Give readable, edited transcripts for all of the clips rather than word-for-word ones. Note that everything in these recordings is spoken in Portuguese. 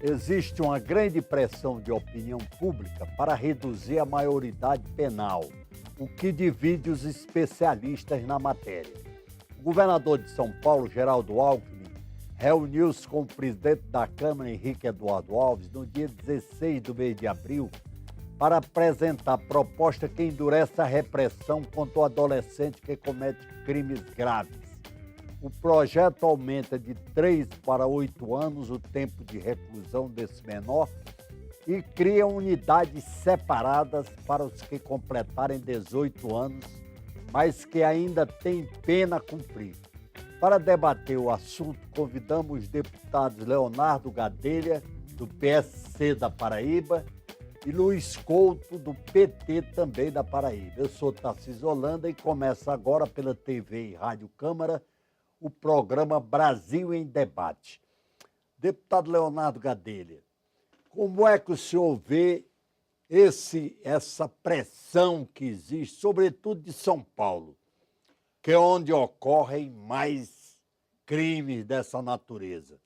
Existe uma grande pressão de opinião pública para reduzir a maioridade penal, o que divide os especialistas na matéria. O governador de São Paulo, Geraldo Alckmin, reuniu-se com o presidente da Câmara, Henrique Eduardo Alves, no dia 16 do mês de abril, para apresentar proposta que endurece a repressão contra o adolescente que comete crimes graves. O projeto aumenta de 3 para 8 anos o tempo de reclusão desse menor e cria unidades separadas para os que completarem 18 anos, mas que ainda têm pena a cumprir. Para debater o assunto, convidamos os deputados Leonardo Gadelha, do PSC da Paraíba, e Luiz Couto, do PT, também da Paraíba. Eu sou Tarcísio Holanda e começa agora pela TV e Rádio Câmara o programa Brasil em Debate. Deputado Leonardo Gadelha, como é que o senhor vê essa pressão que existe, sobretudo de São Paulo, que é onde ocorrem mais crimes dessa natureza,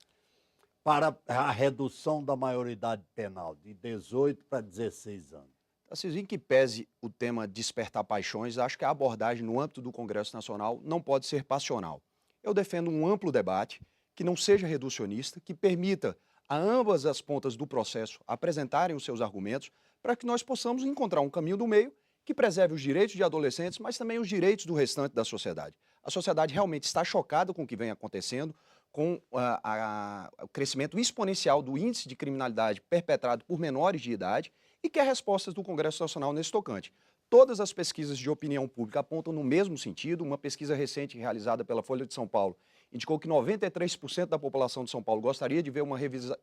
para a redução da maioridade penal de 18 para 16 anos? Assim, em que pese o tema despertar paixões, acho que a abordagem no âmbito do Congresso Nacional não pode ser passional. Eu defendo um amplo debate que não seja reducionista, que permita a ambas as pontas do processo apresentarem os seus argumentos para que nós possamos encontrar um caminho do meio que preserve os direitos de adolescentes, mas também os direitos do restante da sociedade. A sociedade realmente está chocada com o que vem acontecendo, com o crescimento exponencial do índice de criminalidade perpetrado por menores de idade e quer respostas do Congresso Nacional nesse tocante. Todas as pesquisas de opinião pública apontam no mesmo sentido. Uma pesquisa recente realizada pela Folha de São Paulo indicou que 93% da população de São Paulo gostaria de ver uma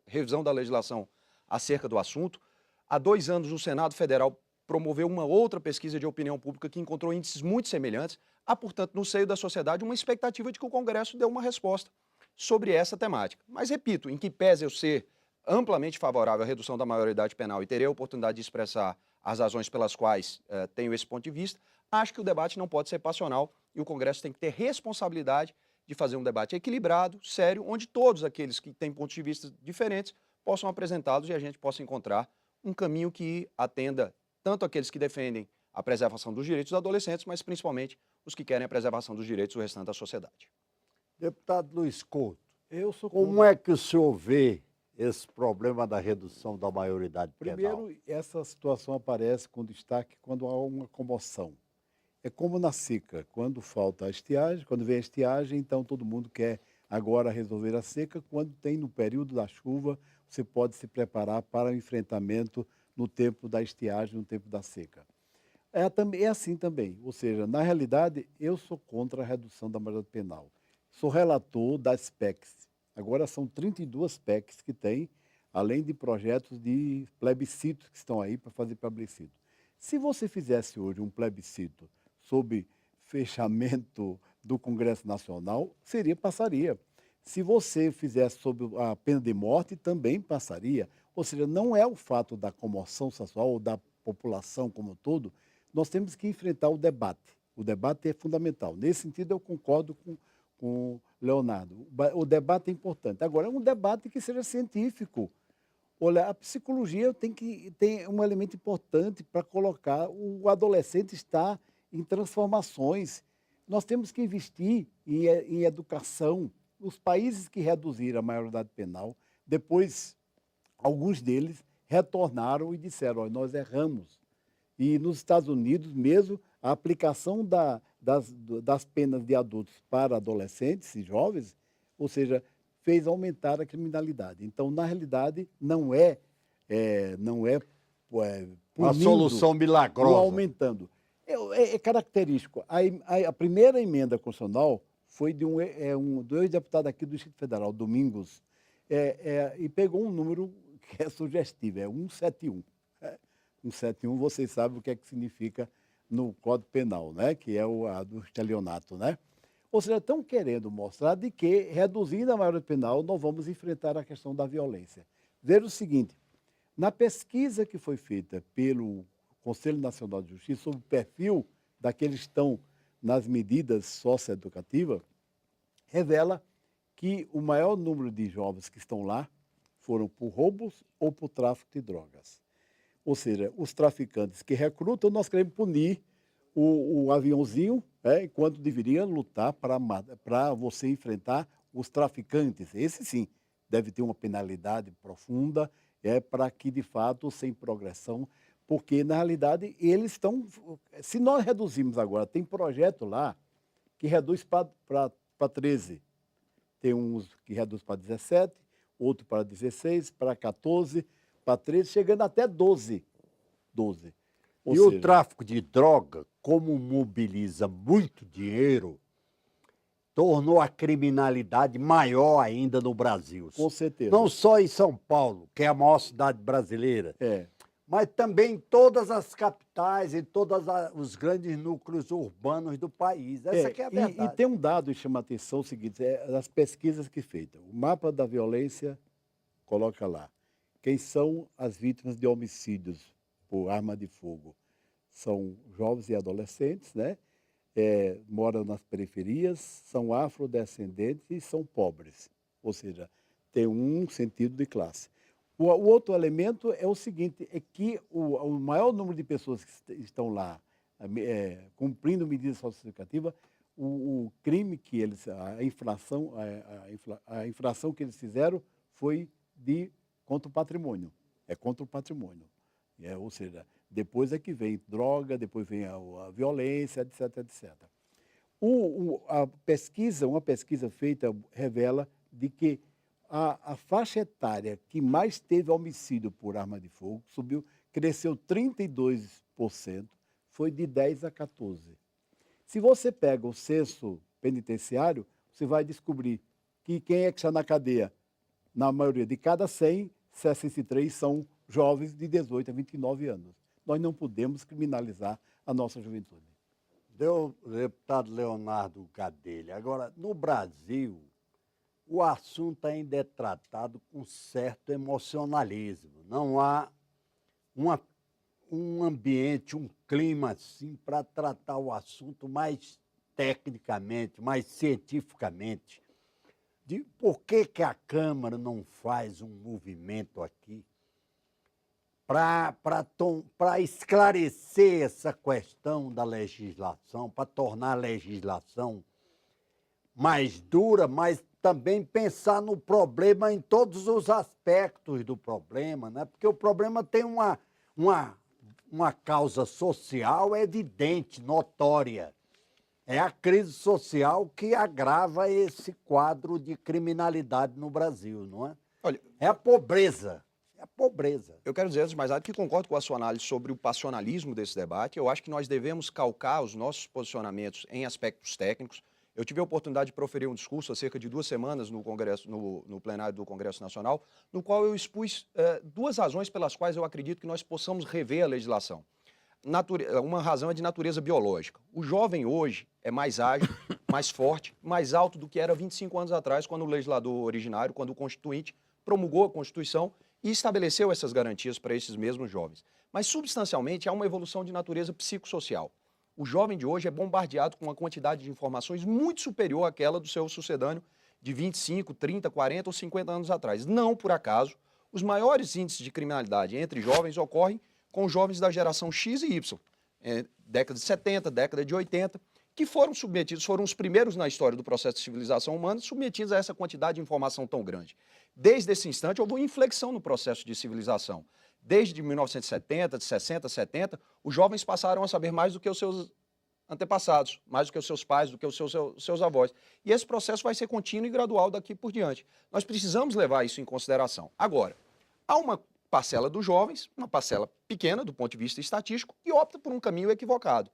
revisão da legislação acerca do assunto. Há 2 anos, o Senado Federal promoveu uma outra pesquisa de opinião pública que encontrou índices muito semelhantes. Há, portanto, no seio da sociedade, uma expectativa de que o Congresso dê uma resposta sobre essa temática. Mas, repito, em que pese eu ser amplamente favorável à redução da maioridade penal e terei a oportunidade de expressar as razões pelas quais tenho esse ponto de vista, acho que o debate não pode ser passional e o Congresso tem que ter responsabilidade de fazer um debate equilibrado, sério, onde todos aqueles que têm pontos de vista diferentes possam apresentá-los e a gente possa encontrar um caminho que atenda tanto aqueles que defendem a preservação dos direitos dos adolescentes, mas principalmente os que querem a preservação dos direitos do restante da sociedade. Deputado Luiz Couto, como é que o senhor vê esse problema da redução da maioridade penal? Primeiro, essa situação aparece com destaque quando há uma comoção. É como na seca, quando falta a estiagem, quando vem a estiagem, então todo mundo quer agora resolver a seca. Quando tem no período da chuva, você pode se preparar para o enfrentamento no tempo da estiagem, no tempo da seca. É assim também, ou seja, na realidade, eu sou contra a redução da maioridade penal. Sou relator das PECs. Agora são 32 PECs que tem, além de projetos de plebiscito que estão aí para fazer plebiscito. Se você fizesse hoje um plebiscito sobre fechamento do Congresso Nacional, passaria. Se você fizesse sobre a pena de morte, também passaria. Ou seja, não é o fato da comoção social ou da população como um todo, nós temos que enfrentar o debate. O debate é fundamental. Nesse sentido, eu concordo com o Leonardo. O debate é importante. Agora, é um debate que seja científico. Olha, a psicologia tem um elemento importante para colocar. O adolescente está em transformações. Nós temos que investir em educação. Os países que reduziram a maioridade penal, depois, alguns deles retornaram e disseram, olha, nós erramos. E nos Estados Unidos mesmo, a aplicação das penas de adultos para adolescentes e jovens, ou seja, fez aumentar a criminalidade. Então, na realidade, não é uma solução milagrosa. Ou aumentando. É característico. A primeira emenda constitucional foi de um ex-deputado aqui do Distrito Federal, Domingos, e pegou um número que é sugestivo, é 171. 171, vocês sabem o que é que significa no Código Penal, né? Que é a do estelionato, né? Ou seja, estão querendo mostrar de que, reduzindo a maioridade penal, nós vamos enfrentar a questão da violência. Veja o seguinte, na pesquisa que foi feita pelo Conselho Nacional de Justiça sobre o perfil daqueles que estão nas medidas socioeducativas, revela que o maior número de jovens que estão lá foram por roubos ou por tráfico de drogas. Ou seja, os traficantes que recrutam, nós queremos punir o aviãozinho, enquanto deveria lutar para você enfrentar os traficantes. Esse sim deve ter uma penalidade profunda, para que, de fato, sem progressão, porque, na realidade, eles estão... Se nós reduzimos agora, tem projeto lá que reduz para 13. Tem uns que reduz para 17, outro para 16, para 14, para 13, chegando até 12. Ou E seja, o tráfico de droga, como mobiliza muito dinheiro, tornou a criminalidade maior ainda no Brasil. com certeza. Não só em São Paulo, que é a maior cidade brasileira, É. mas também em todas as capitais, em todos os grandes núcleos urbanos do país. Essa que é a verdade. E tem um dado que chama a atenção, o seguinte, as pesquisas que feitas. O mapa da violência coloca lá. Quem são as vítimas de homicídios por arma de fogo? São jovens e adolescentes, né? Moram nas periferias, são afrodescendentes e são pobres. Ou seja, tem um sentido de classe. O outro elemento é o seguinte, é que o maior número de pessoas que estão lá cumprindo medidas socioeducativas, o crime que eles, a infração que eles fizeram foi contra o patrimônio. É contra o patrimônio. Ou seja, depois é que vem droga, depois vem a violência, etc, etc. Uma pesquisa feita revela de que a faixa etária que mais teve homicídio por arma de fogo cresceu 32%, foi de 10 a 14. Se você pega o censo penitenciário, você vai descobrir que quem é que está na cadeia, na maioria de cada 100, 63 são jovens de 18 a 29 anos. Nós não podemos criminalizar a nossa juventude. Deputado Leonardo Gadelha, agora, no Brasil, o assunto ainda é tratado com certo emocionalismo. Não há um ambiente, um clima assim para tratar o assunto mais tecnicamente, mais cientificamente. De por que a Câmara não faz um movimento aqui para esclarecer essa questão da legislação, para tornar a legislação mais dura, mas também pensar no problema em todos os aspectos do problema, né? Porque o problema tem uma causa social evidente, notória. É a crise social que agrava esse quadro de criminalidade no Brasil, não é? Olha, é a pobreza. É a pobreza. Eu quero dizer, antes de mais nada, que concordo com a sua análise sobre o passionalismo desse debate. Eu acho que nós devemos calcar os nossos posicionamentos em aspectos técnicos. Eu tive a oportunidade de proferir um discurso há cerca de 2 semanas no Congresso, no plenário do Congresso Nacional, no qual eu expus 2 razões pelas quais eu acredito que nós possamos rever a legislação. Uma razão é de natureza biológica. O jovem hoje é mais ágil, mais forte, mais alto do que era 25 anos atrás, quando o legislador originário, quando o Constituinte promulgou a Constituição e estabeleceu essas garantias para esses mesmos jovens. Mas, substancialmente, há uma evolução de natureza psicossocial. O jovem de hoje é bombardeado com uma quantidade de informações muito superior àquela do seu sucedâneo de 25, 30, 40 ou 50 anos atrás. Não, por acaso, os maiores índices de criminalidade entre jovens ocorrem com jovens da geração X e Y, década de 70, década de 80, que foram os primeiros na história do processo de civilização humana submetidos a essa quantidade de informação tão grande. Desde esse instante, houve uma inflexão no processo de civilização. Desde 1970, de 60, 70, os jovens passaram a saber mais do que os seus antepassados, mais do que os seus pais, do que os seus avós. E esse processo vai ser contínuo e gradual daqui por diante. Nós precisamos levar isso em consideração. Agora, há uma parcela dos jovens, uma parcela pequena do ponto de vista estatístico, que opta por um caminho equivocado.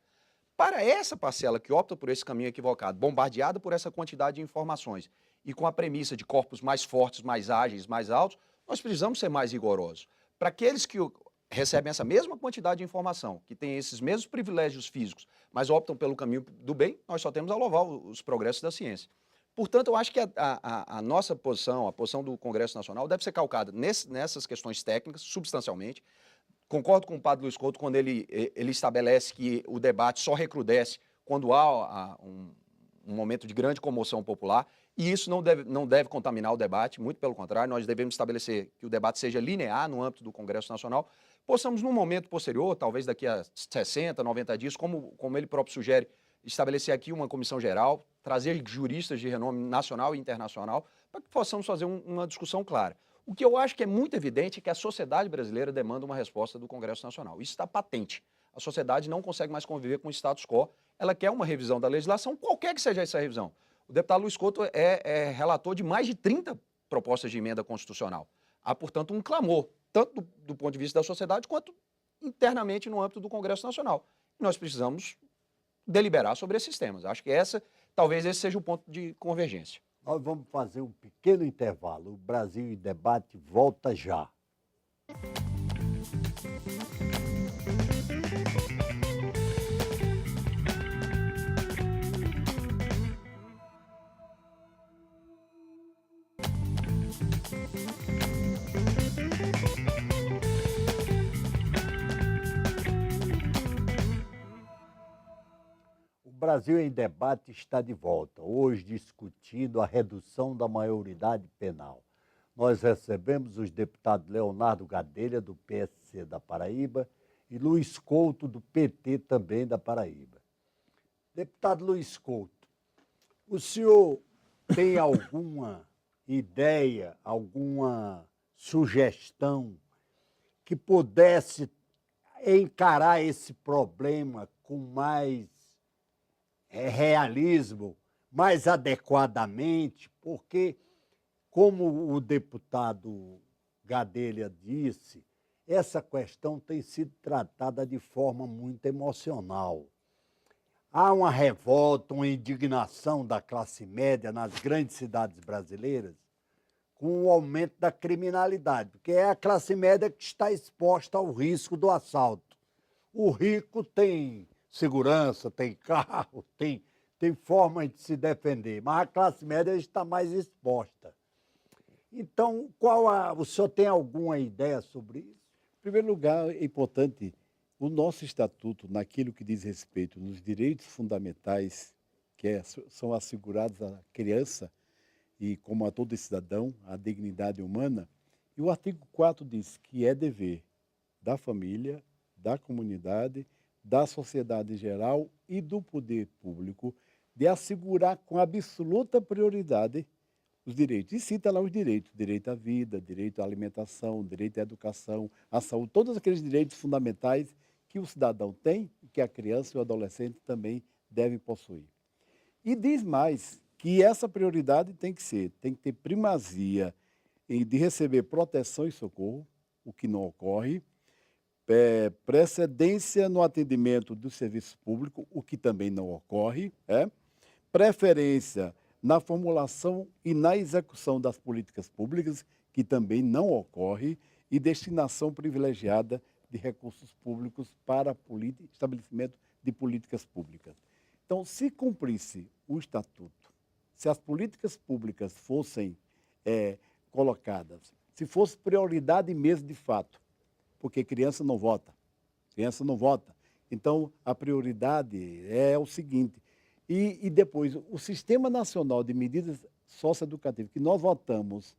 Para essa parcela que opta por esse caminho equivocado, bombardeada por essa quantidade de informações e com a premissa de corpos mais fortes, mais ágeis, mais altos, nós precisamos ser mais rigorosos. Para aqueles que recebem essa mesma quantidade de informação, que têm esses mesmos privilégios físicos, mas optam pelo caminho do bem, nós só temos a louvar os progressos da ciência. Portanto, eu acho que a nossa posição, a posição do Congresso Nacional, deve ser calcada nessas questões técnicas, substancialmente. Concordo com o padre Luiz Couto quando ele estabelece que o debate só recrudesce quando há um momento de grande comoção popular. E isso não deve contaminar o debate, muito pelo contrário, nós devemos estabelecer que o debate seja linear no âmbito do Congresso Nacional, possamos, num momento posterior, talvez daqui a 60, 90 dias, como ele próprio sugere, estabelecer aqui uma comissão geral, trazer juristas de renome nacional e internacional, para que possamos fazer uma discussão clara. O que eu acho que é muito evidente é que a sociedade brasileira demanda uma resposta do Congresso Nacional. Isso está patente. A sociedade não consegue mais conviver com o status quo, ela quer uma revisão da legislação, qualquer que seja essa revisão. O deputado Luiz Couto é relator de mais de 30 propostas de emenda constitucional. Há, portanto, um clamor, tanto do ponto de vista da sociedade, quanto internamente no âmbito do Congresso Nacional. E nós precisamos deliberar sobre esses temas. Acho que talvez esse seja o ponto de convergência. Nós vamos fazer um pequeno intervalo. O Brasil em Debate volta já. O Brasil em Debate está de volta, hoje discutindo a redução da maioridade penal. Nós recebemos os deputados Leonardo Gadelha, do PSC da Paraíba, e Luiz Couto, do PT, também da Paraíba. Deputado Luiz Couto, o senhor tem alguma ideia, alguma sugestão que pudesse encarar esse problema com mais realismo, mais adequadamente, porque, como o deputado Gadelha disse, essa questão tem sido tratada de forma muito emocional. Há uma revolta, uma indignação da classe média nas grandes cidades brasileiras com o aumento da criminalidade, porque é a classe média que está exposta ao risco do assalto. O rico tem segurança, tem carro, tem forma de se defender, mas a classe média está mais exposta. Então, o senhor tem alguma ideia sobre isso? Em primeiro lugar, é importante o nosso estatuto, naquilo que diz respeito nos direitos fundamentais são assegurados à criança e, como a todo cidadão, a dignidade humana. E o artigo 4 diz que é dever da família, da comunidade, da sociedade em geral e do poder público de assegurar com absoluta prioridade os direitos. E cita lá os direitos: direito à vida, direito à alimentação, direito à educação, à saúde, todos aqueles direitos fundamentais que o cidadão tem e que a criança e o adolescente também devem possuir. E diz mais que essa prioridade tem que ter primazia de receber proteção e socorro, o que não ocorre, precedência no atendimento do serviço público, o que também não ocorre, preferência na formulação e na execução das políticas públicas, que também não ocorre, e destinação privilegiada de recursos públicos para estabelecimento de políticas públicas. Então, se cumprisse o estatuto, se as políticas públicas fossem colocadas, se fosse prioridade mesmo de fato, porque criança não vota. Então, a prioridade é o seguinte, e depois, o Sistema Nacional de Medidas Socioeducativas, que nós votamos,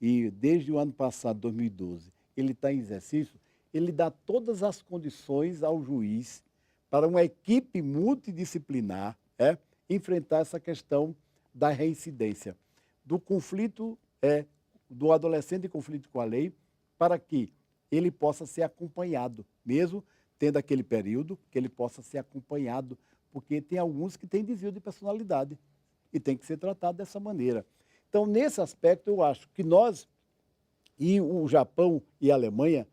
e desde o ano passado, 2012, ele está em exercício, ele dá todas as condições ao juiz para uma equipe multidisciplinar enfrentar essa questão da reincidência, do conflito, do adolescente em conflito com a lei, para que ele possa ser acompanhado, mesmo tendo aquele período, que ele possa ser acompanhado, porque tem alguns que têm desvio de personalidade e tem que ser tratado dessa maneira. Então, nesse aspecto, eu acho que nós, e o Japão e a Alemanha,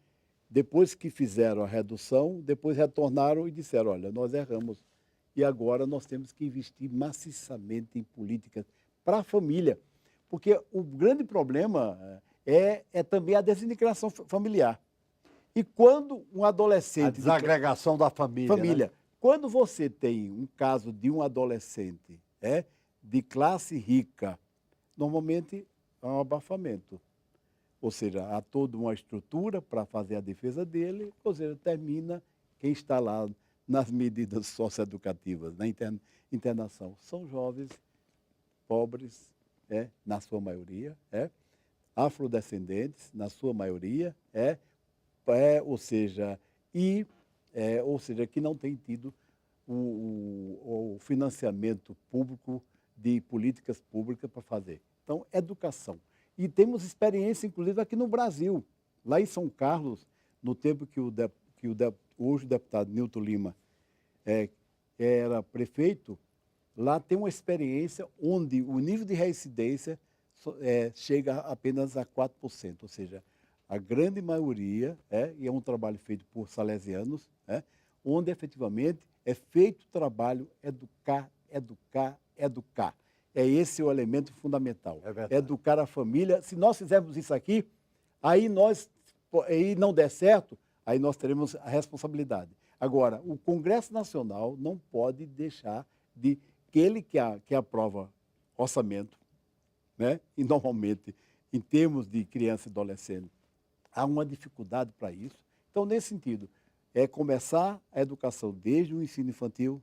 depois que fizeram a redução, depois retornaram e disseram: olha, nós erramos e agora nós temos que investir maciçamente em políticas para a família, porque o grande problema é também a desintegração familiar. E quando um adolescente... A desagregação da família. Né? Quando você tem um caso de um adolescente de classe rica, normalmente há um abafamento. Ou seja, há toda uma estrutura para fazer a defesa dele, ou seja, termina quem está lá nas medidas socioeducativas, na internação. São jovens, pobres, na sua maioria, afrodescendentes, na sua maioria, ou seja, que não tem tido o financiamento público de políticas públicas para fazer. Então, educação. E temos experiência, inclusive, aqui no Brasil. Lá em São Carlos, no tempo que hoje o deputado Nilton Lima era prefeito, lá tem uma experiência onde o nível de reincidência chega apenas a 4%, ou seja, a grande maioria, e é um trabalho feito por salesianos, onde efetivamente é feito o trabalho educar, educar, educar. É esse o elemento fundamental. Educar a família. Se nós fizermos isso aqui, aí não der certo, aí nós teremos a responsabilidade. Agora, o Congresso Nacional não pode deixar de que ele que aprova orçamento, e normalmente, em termos de criança e adolescente, há uma dificuldade para isso. Então, nesse sentido, é começar a educação desde o ensino infantil,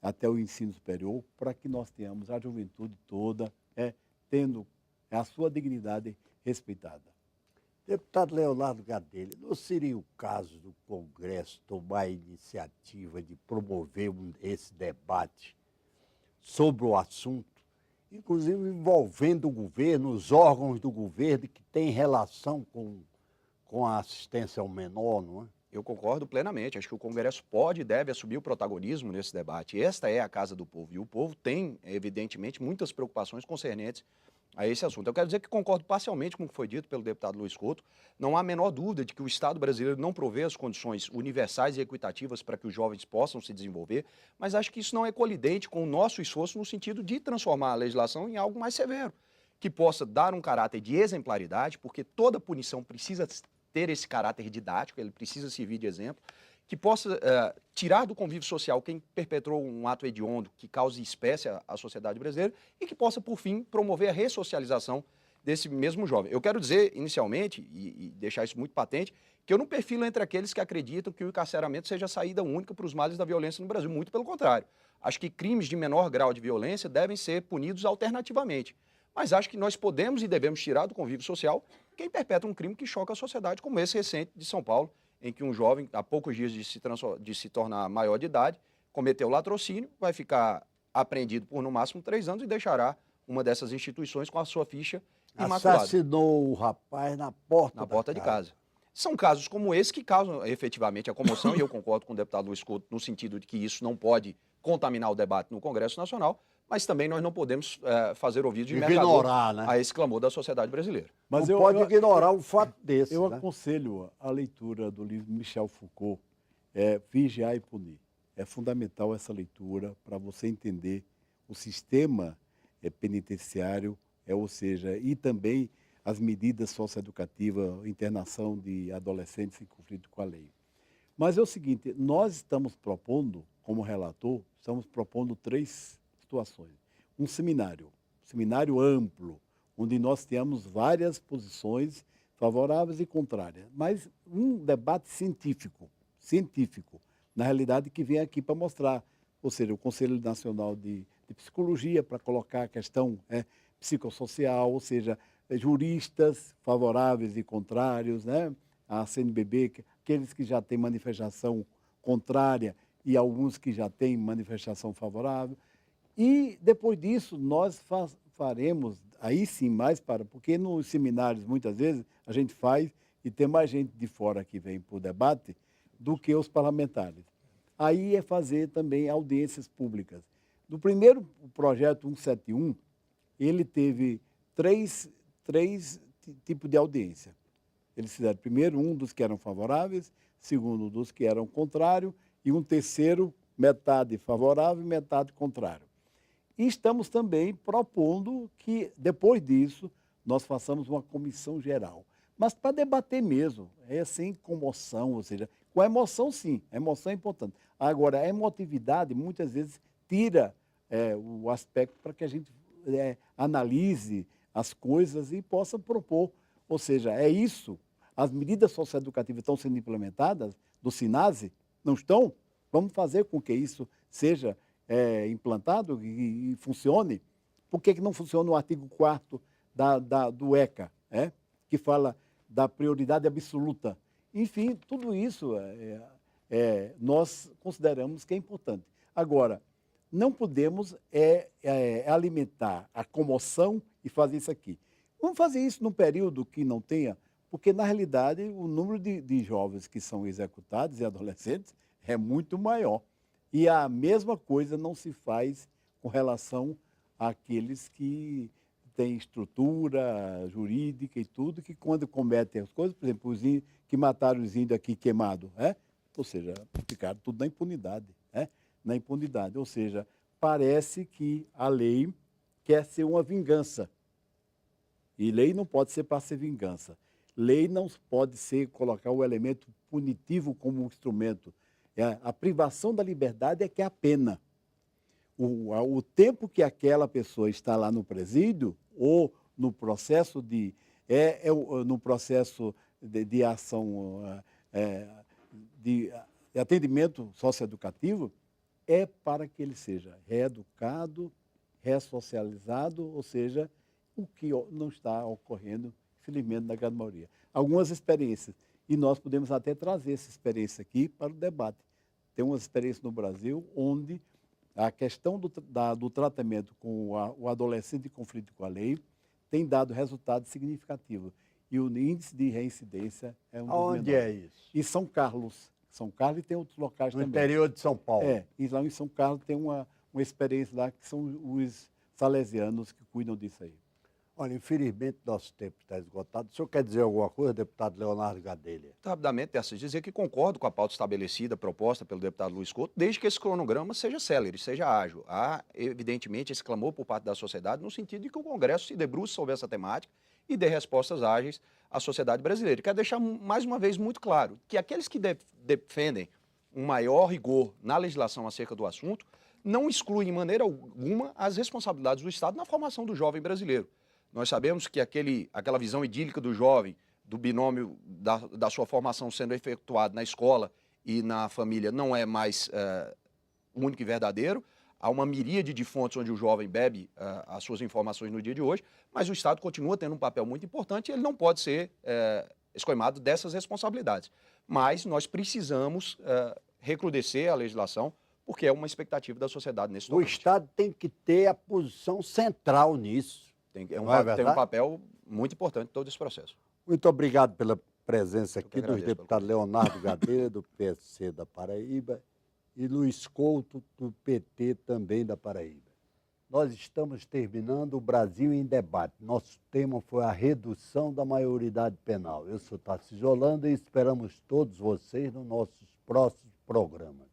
até o ensino superior, para que nós tenhamos a juventude toda tendo a sua dignidade respeitada. Deputado Leonardo Gadelha, não seria o caso do Congresso tomar a iniciativa de promover esse debate sobre o assunto, inclusive envolvendo o governo, os órgãos do governo que têm relação com a assistência ao menor, não é? Eu concordo plenamente. Acho que o Congresso pode e deve assumir o protagonismo nesse debate. Esta é a casa do povo. E o povo tem, evidentemente, muitas preocupações concernentes a esse assunto. Eu quero dizer que concordo parcialmente com o que foi dito pelo deputado Luiz Couto. Não há a menor dúvida de que o Estado brasileiro não provê as condições universais e equitativas para que os jovens possam se desenvolver, mas acho que isso não é colidente com o nosso esforço no sentido de transformar a legislação em algo mais severo, que possa dar um caráter de exemplaridade, porque toda punição precisa ter esse caráter didático, ele precisa servir de exemplo, que possa tirar do convívio social quem perpetrou um ato hediondo que cause espécie à sociedade brasileira e que possa, por fim, promover a ressocialização desse mesmo jovem. Eu quero dizer, inicialmente, e deixar isso muito patente, que eu não perfilo entre aqueles que acreditam que o encarceramento seja a saída única para os males da violência no Brasil, muito pelo contrário. Acho que crimes de menor grau de violência devem ser punidos alternativamente. Mas acho que nós podemos e devemos tirar do convívio social quem perpetra um crime que choca a sociedade, como esse recente de São Paulo, em que um jovem, há poucos dias de se tornar maior de idade, cometeu latrocínio, vai ficar apreendido por no máximo 3 anos e deixará uma dessas instituições com a sua ficha imaculada. Assassinou o rapaz na porta de casa. São casos como esse que causam efetivamente a comoção, e eu concordo com o deputado Luiz Couto no sentido de que isso não pode contaminar o debate no Congresso Nacional, mas também nós não podemos fazer ouvido de mercador a esse clamor da sociedade brasileira. Mas não pode ignorar um fato desse. Eu aconselho a leitura do livro Michel Foucault, Vigiar e Punir. É fundamental essa leitura para você entender o sistema penitenciário, ou seja, e também as medidas socioeducativas, internação de adolescentes em conflito com a lei. Mas é o seguinte, nós estamos propondo, como relator, estamos propondo 3 situações. Um seminário amplo, onde nós temos várias posições favoráveis e contrárias, mas um debate científico, na realidade, que vem aqui para mostrar, ou seja, o Conselho Nacional de Psicologia, para colocar a questão psicossocial, ou seja, juristas favoráveis e contrários, a CNBB, aqueles que já têm manifestação contrária e alguns que já têm manifestação favorável. E, depois disso, nós faremos, aí sim, porque nos seminários, muitas vezes, a gente faz e tem mais gente de fora que vem para o debate do que os parlamentares. Aí é fazer também audiências públicas. No primeiro projeto 171, ele teve três tipos de audiência. Eles fizeram, primeiro, um dos que eram favoráveis, segundo, dos que eram contrários, e um terceiro, metade favorável e metade contrário. E estamos também propondo que, depois disso, nós façamos uma comissão geral. Mas para debater mesmo, sem comoção, ou seja, com a emoção, sim, a emoção é importante. Agora, a emotividade, muitas vezes, tira o aspecto para que a gente analise as coisas e possa propor. Ou seja, é isso. As medidas socioeducativas estão sendo implementadas, do SINASE, não estão? Vamos fazer com que isso seja implantado e funcione, Por que não funciona o artigo 4º do ECA, que fala da prioridade absoluta? Enfim, tudo isso nós consideramos que é importante. Agora, não podemos alimentar a comoção e fazer isso aqui. Vamos fazer isso num período que não tenha, porque, na realidade, o número de jovens que são executados e adolescentes é muito maior. E a mesma coisa não se faz com relação àqueles que têm estrutura jurídica e tudo, que quando cometem as coisas, por exemplo, os índios que mataram os índios aqui queimados, ou seja, ficaram tudo na impunidade, na impunidade. Ou seja, parece que a lei quer ser uma vingança. E lei não pode ser para ser vingança. Lei não pode ser colocar o elemento punitivo como um instrumento. A privação da liberdade é que é a pena. O tempo que aquela pessoa está lá no presídio ou no processo no processo de ação de atendimento socioeducativo é para que ele seja reeducado, ressocializado, ou seja, o que não está ocorrendo, infelizmente, na grande maioria. Algumas experiências, e nós podemos até trazer essa experiência aqui para o debate. Tem uma experiência no Brasil onde a questão do tratamento com o adolescente em conflito com a lei tem dado resultados significativos. E o índice de reincidência é um dos Onde menores. é isso? Em São Carlos. São Carlos e tem outros locais No também. interior de São Paulo. E lá em São Carlos tem uma experiência lá que são os salesianos que cuidam disso aí. Olha, infelizmente nosso tempo está esgotado. O senhor quer dizer alguma coisa, deputado Leonardo Gadelha? Rapidamente, dessa dizer que concordo com a pauta estabelecida, proposta pelo deputado Luiz Couto, desde que esse cronograma seja célere, seja ágil. Há, evidentemente, esse clamor por parte da sociedade no sentido de que o Congresso se debruce sobre essa temática e dê respostas ágeis à sociedade brasileira. Quero deixar mais uma vez muito claro que aqueles que defendem um maior rigor na legislação acerca do assunto não excluem, de maneira alguma, as responsabilidades do Estado na formação do jovem brasileiro. Nós sabemos que aquela visão idílica do jovem, do binômio da sua formação sendo efetuado na escola e na família, não é mais único e verdadeiro. Há uma miríade de fontes onde o jovem bebe as suas informações no dia de hoje, mas o Estado continua tendo um papel muito importante e ele não pode ser escoimado dessas responsabilidades. Mas nós precisamos recrudescer a legislação, porque é uma expectativa da sociedade nesse O momento. Estado tem que ter a posição central nisso. Tem Não é um verdade? papel muito importante em todo esse processo. Muito obrigado pela presença aqui dos agradeço, deputados Leonardo Gadelha, do PSC da Paraíba, e Luiz Couto, do PT também da Paraíba. Nós estamos terminando o Brasil em Debate. Nosso tema foi a redução da maioridade penal. Eu sou Tarcísio Holanda e esperamos todos vocês nos nossos próximos programas.